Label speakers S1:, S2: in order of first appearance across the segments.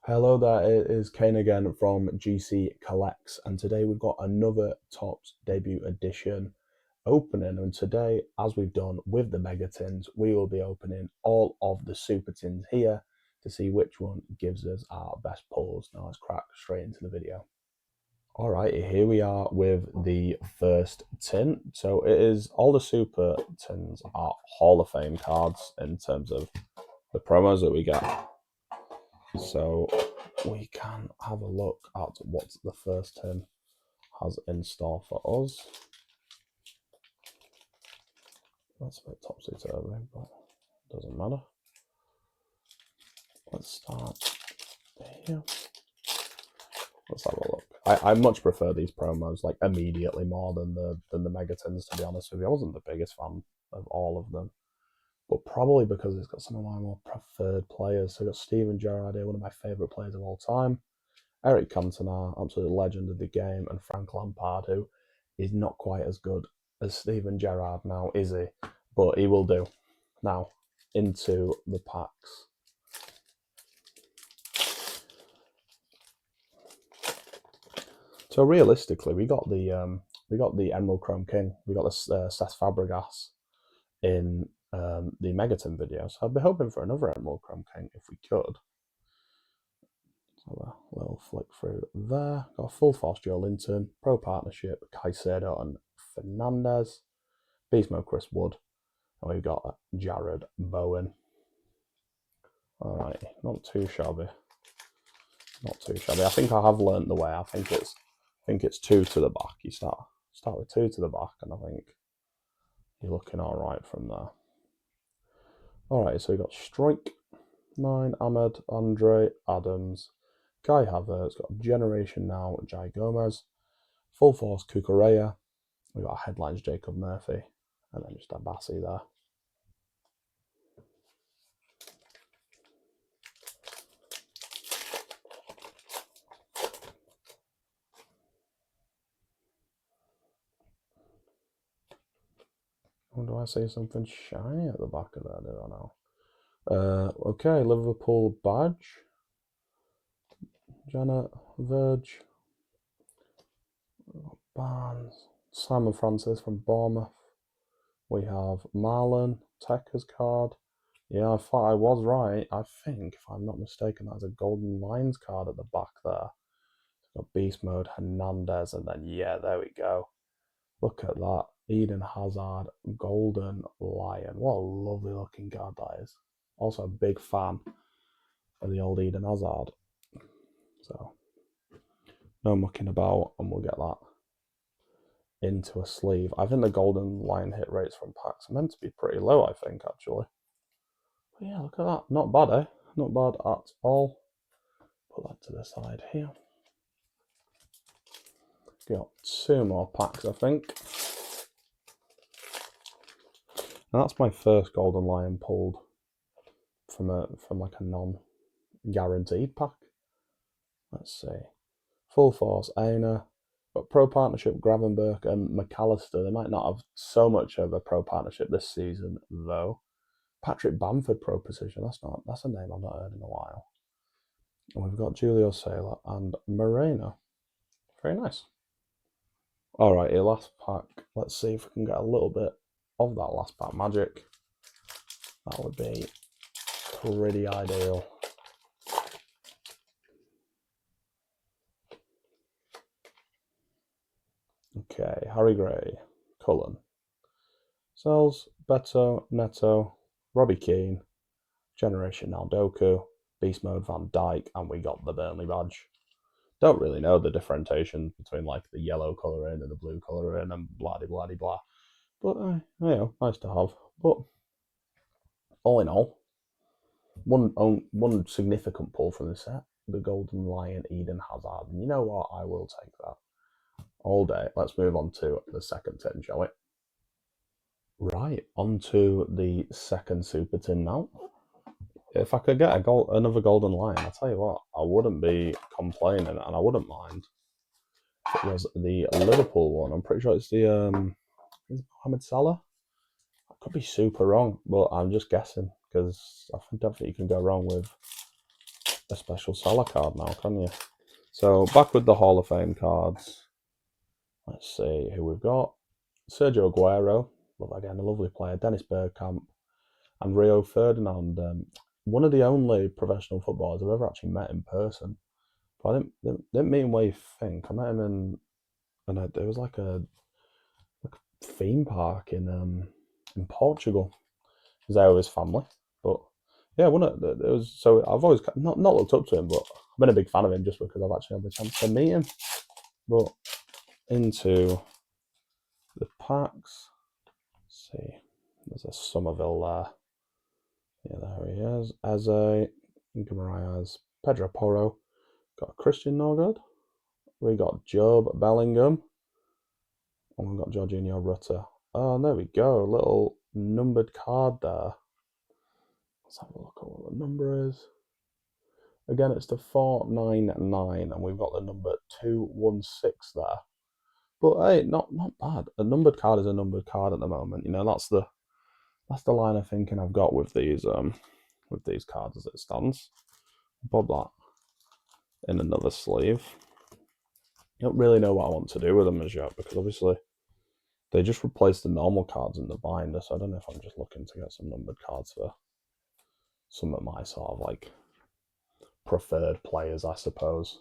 S1: Hello there, it is Kane again from GC Collects, and today we've got another TOPPS debut edition opening. And today, as we've done with the Mega Tins, we will be opening all of the Super Tins here to see which one gives us our best pulls. Now let's crack straight into the video. Alright, here we are with the first tin. So it is, all the Super Tins are Hall of Fame cards in terms of the promos that we get. So we can have a look at what the first tin has in store for us. That's a bit topsy-turvy, but it doesn't matter. Let's start here. Let's have a look. I much prefer these promos like immediately more than the Mega Tins, to be honest with you. I wasn't the biggest fan of all of them, but probably because it's got some of my more preferred players. So we've got Steven Gerrard here, one of my favourite players of all time. Eric Cantona, absolute legend of the game, and Frank Lampard, who is not quite as good as Steven Gerrard now, is he? But he will do. Now, into the packs. So realistically, we got the Emerald Chrome King. We got this Cesc Fabregas in the Megaton video. So I'd be hoping for another Emerald Chrome King if we could. Have a little flick through there. Got a full force Joe Linton, Pro Partnership, Caicedo and Fernandez, Beast Mode Chris Wood, and we've got Jared Bowen. Alright, not too shabby. Not too shabby. I think I have learnt the way. I think it's two to the back. You start with two to the back, and I think you're looking alright from there. Alright, so we got Strike, 9, Ahmed, Andre, Adams, Kai Havertz, got Generation Now, Jai Gomez, Full Force Kukureya, we've got Headlines Jacob Murphy, and then just a Bassi there. Or do I see something shiny at the back of there? Do I know? Okay, Liverpool badge, Janet, Verge, Barnes, Simon Francis from Bournemouth. We have Marlon, Tekker's card. Yeah, I thought I was right. I think, if I'm not mistaken, that's a Golden Lions card at the back there. Got Beast Mode, Hernandez, and then, yeah, there we go. Look at that. Eden Hazard, Golden Lion. What a lovely looking card that is. Also a big fan of the old Eden Hazard. So, no mucking about, and we'll get that into a sleeve. I think the Golden Lion hit rates from packs are meant to be pretty low, I think, actually. But yeah, look at that. Not bad, eh? Not bad at all. Put that to the side here. Got two more packs, I think. And that's my first Golden Lion pulled from like a non-guaranteed pack. Let's see. Full Force, Aina. But Pro Partnership, Gravenberg and McAllister. They might not have so much of a Pro Partnership this season, though. Patrick Bamford Pro Position. That's a name I've not heard in a while. And we've got Julio Sailor and Moreno. Very nice. Alright, your last pack. Let's see if we can get a little bit of that last pack magic. That would be pretty ideal. Okay, Harry Gray, Cullen, Sells, Beto, Neto, Robbie Keane, Generation Now Doku, Beast Mode Van Dijk, and we got the Burnley badge. Don't really know the differentiation between like the yellow colouring and the blue colouring and blah de blah de blah. But you know, nice to have. But all in all, one significant pull from the set, the Golden Lion Eden Hazard. And you know what? I will take that all day. Let's move on to the second tin, shall we? Right, on to the second super tin now. If I could get another Golden Lion, I'll tell you what, I wouldn't be complaining, and I wouldn't mind if it was the Liverpool one. I'm pretty sure it's the is it Mohamed Salah? I could be super wrong, but I'm just guessing because I don't think you can go wrong with a special seller card now, can you? So back with the Hall of Fame cards. Let's see who we've got. Sergio Aguero, again, a lovely player. Dennis Bergkamp and Rio Ferdinand. One of the only professional footballers I've ever actually met in person. But I didn't meet him where you think. I met him there was like a theme park in Portugal. He was there with his family. But yeah, so I've always not looked up to him, but I've been a big fan of him just because I've actually had the chance to meet him. But into the packs. Let's see, there's a Somerville there. Yeah, there he is. Eze, Guimaraes, Pedro Porro, got a Christian Norgard. We got Job Bellingham, and we've got Jorginho Rutter. Oh, there we go. A little numbered card there. Let's have a look at what the number is. Again, it's the 499, and we've got the number 216 there. But hey, not bad. A numbered card is a numbered card at the moment. You know, that's the line of thinking I've got with these cards as it stands. Bob that in another sleeve. I don't really know what I want to do with them as yet, because obviously they just replaced the normal cards in the binder, so I don't know if I'm just looking to get some numbered cards for some of my sort of like preferred players, I suppose.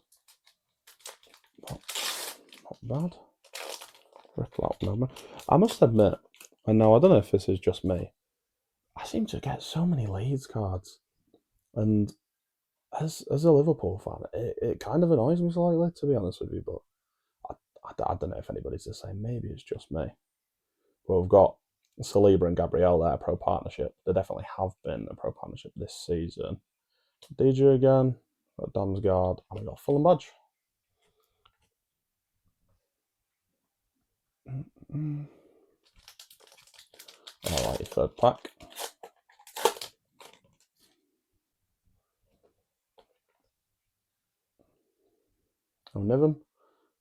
S1: Not bad. I must admit, and now I don't know if this is just me, I seem to get so many Leeds cards, and as a Liverpool fan, it kind of annoys me slightly, to be honest with you, but I don't know if anybody's the same. Maybe it's just me. But we've got Saliba and Gabriel there, pro partnership. They definitely have been a pro partnership this season. DJ again, got Damsgaard, and we got Fulham badge. Alright, third pack. Niven,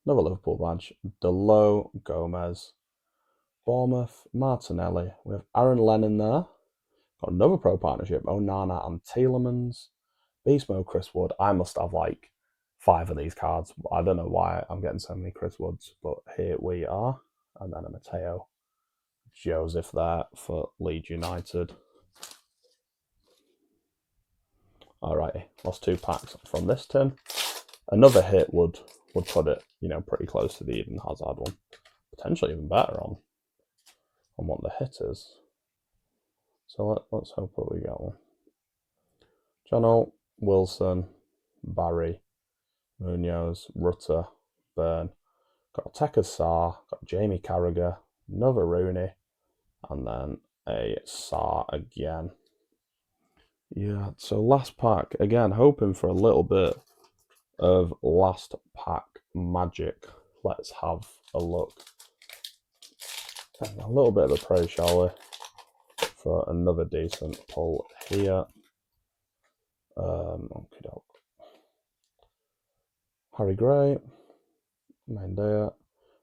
S1: another Liverpool badge. Delo, Gomez, Bournemouth, Martinelli. We have Aaron Lennon there. Got another pro partnership, Onana and Tielemans. Beast Mode, Chris Wood. I must have like 5 of these cards. I don't know why I'm getting so many Chris Woods, but here we are. And then a Mateo Joseph there for Leeds United. Alrighty, lost 2 packs from this tin. Another hit would put it, you know, pretty close to the Eden Hazard one. Potentially even better on what the hit is. So let's hope that we get one. Jono, Wilson, Barry, Munoz, Rutter, Byrne. Got Tekka Sarr, got Jamie Carragher, another Rooney, and then a Sarr again. Yeah, so last pack. Again, hoping for a little bit of last pack magic. Let's have a look. And a little bit of a praise, shall we, for another decent pull here. Harry Gray, Mendea,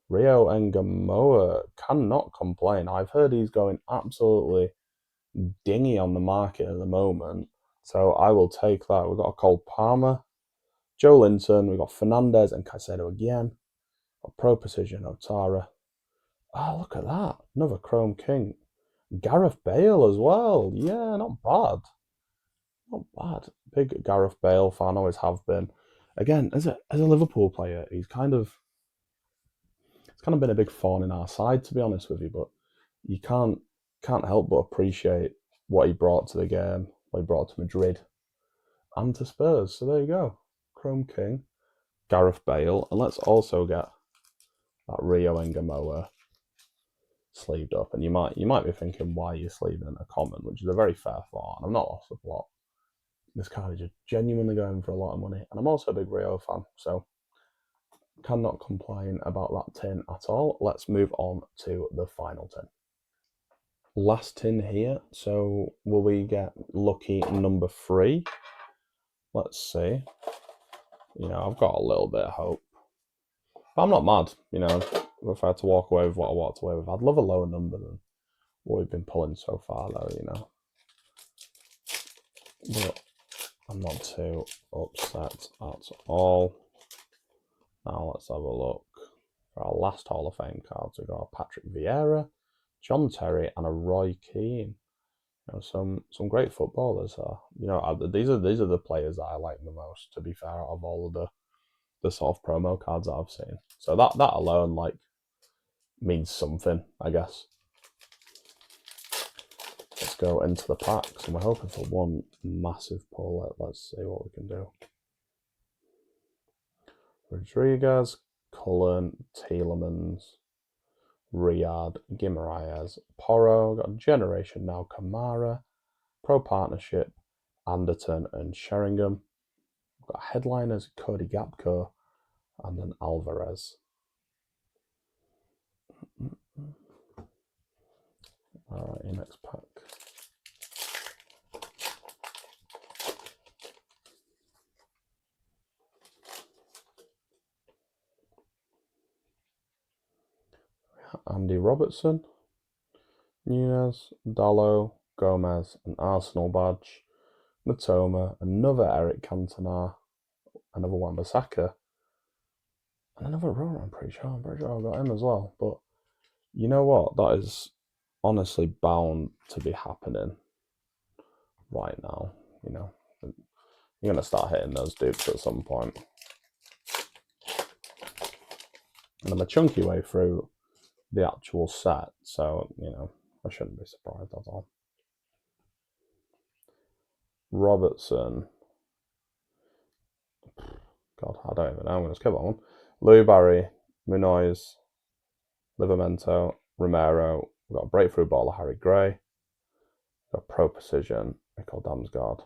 S1: Rio Ngamoa, cannot complain. I've heard he's going absolutely dingy on the market at the moment, so I will take that. We've got a Cole Palmer, Joe Linton, we've got Fernandez and Caicedo again. Got Pro Precision, Otara. Oh, look at that. Another Chrome King. Gareth Bale as well. Yeah, not bad. Not bad. Big Gareth Bale fan, always have been. Again, as a Liverpool player, it's kind of been a big thorn in our side, to be honest with you, but you can't help but appreciate what he brought to the game, what he brought to Madrid and to Spurs. So there you go. Chrome King, Gareth Bale, and let's also get that Rio Ngamoa sleeved up. And you might be thinking, why are you sleeving a common, which is a very fair thought, and I'm not lost a plot. This card is just genuinely going for a lot of money, and I'm also a big Rio fan, so cannot complain about that tin at all. Let's move on to the final tin. Last tin here, so will we get lucky number 3? Let's see. You know, I've got a little bit of hope, but I'm not mad. You know, if I had to walk away with what I walked away with, I'd love a lower number than what we've been pulling so far, though, you know. But I'm not too upset at all. Now let's have a look. For our last Hall of Fame cards, we've got Patrick Vieira, John Terry, and a Roy Keane. You know, some great footballers are. You know, these are the players that I like the most. To be fair, out of all of the sort of promo cards that I've seen, so that alone like means something, I guess. Let's go into the packs, and we're hoping for one massive pull. Let's see what we can do. Rodriguez, Cullen, Tielemans, Riyadh, Guimaraes, Porro, got Generation Now, Kamara, Pro Partnership, Anderton and Sheringham. We've got headliners, Cody Gapco, and then Alvarez. Alright, your next pack. Andy Robertson, Nunez, Dallo, Gomez, an Arsenal badge, Matoma, another Eric Cantona, another Wan-Bissaka, and another Rower, I'm pretty sure I got him as well. But you know what? That is honestly bound to be happening right now. You know, you're going to start hitting those dupes at some point. And I'm a chunky way through the actual set, so, you know, I shouldn't be surprised at all. Robertson. God, I don't even know. I'm going to skip that one. Louis Barry, Munoz, Livramento, Romero. We've got a breakthrough baller, Harry Gray. We've got Pro Precision, Michael Damsgaard.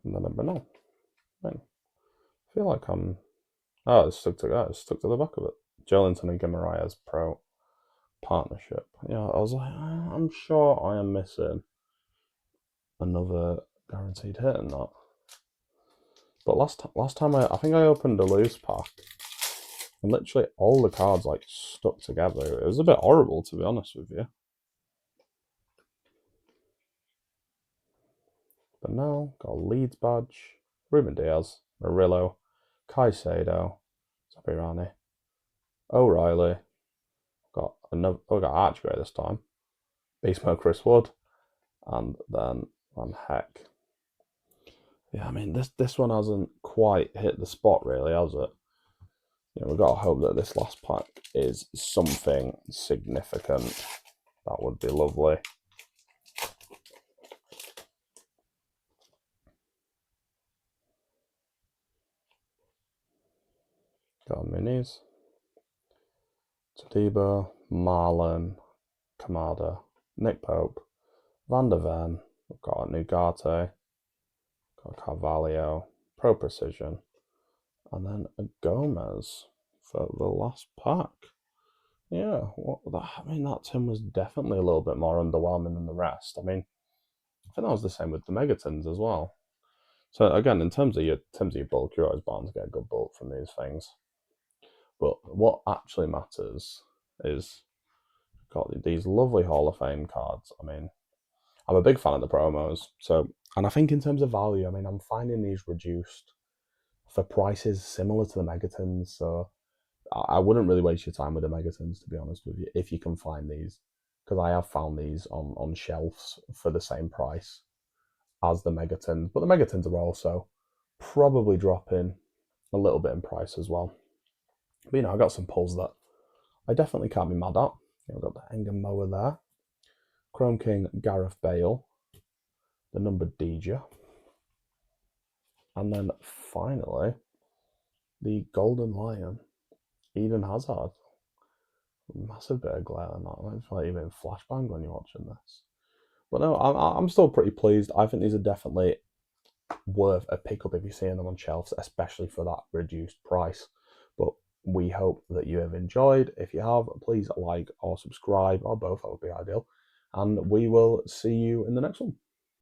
S1: And then no. I feel like I'm... Oh, it's stuck to the back of it. Joelinton and Guimaraes Pro Partnership. Yeah, I was like, I'm sure I am missing another guaranteed hit in that. But last time I think I opened a loose pack, and literally all the cards like stuck together. It was a bit horrible, to be honest with you. But now got a Leeds badge, Ruben Diaz, Murillo, Caicedo, Zabirani, O'Reilly. Got Archway this time. Beast Mode Chris Wood, and then Van Heck. Yeah, I mean this one hasn't quite hit the spot really, has it? You know, we've got to hope that this last pack is something significant. That would be lovely. Got Minis, Tadibo, Marlon, Kamada, Nick Pope, Van der Ven. We've got Nugate, got Carvalho, Pro Precision, and then a Gomez for the last pack. Yeah, I mean, that tin was definitely a little bit more underwhelming than the rest. I mean, I think that was the same with the Megatons as well. So again, in terms of your bulk, you're always bound to get a good bulk from these things. But what actually matters is got these lovely Hall of Fame cards. I mean, I'm a big fan of the promos. So, and I think in terms of value, I mean, I'm finding these reduced for prices similar to the Megatons. So I wouldn't really waste your time with the Megatons, to be honest with you, if you can find these, because I have found these on shelves for the same price as the Megatons. But the Megatons are also probably dropping a little bit in price as well. But, you know, I got some pulls that I definitely can't be mad at. I've got the Engen Mower there. Chrome King, Gareth Bale. The numbered Deja. And then finally, the Golden Lion, Eden Hazard. Massive bit of glare on that. It's like even flashbang when you're watching this. But no, I'm still pretty pleased. I think these are definitely worth a pickup if you're seeing them on shelves, especially for that reduced price. But we hope that you have enjoyed. If you have, please like or subscribe or both. That would be ideal. And we will see you in the next one.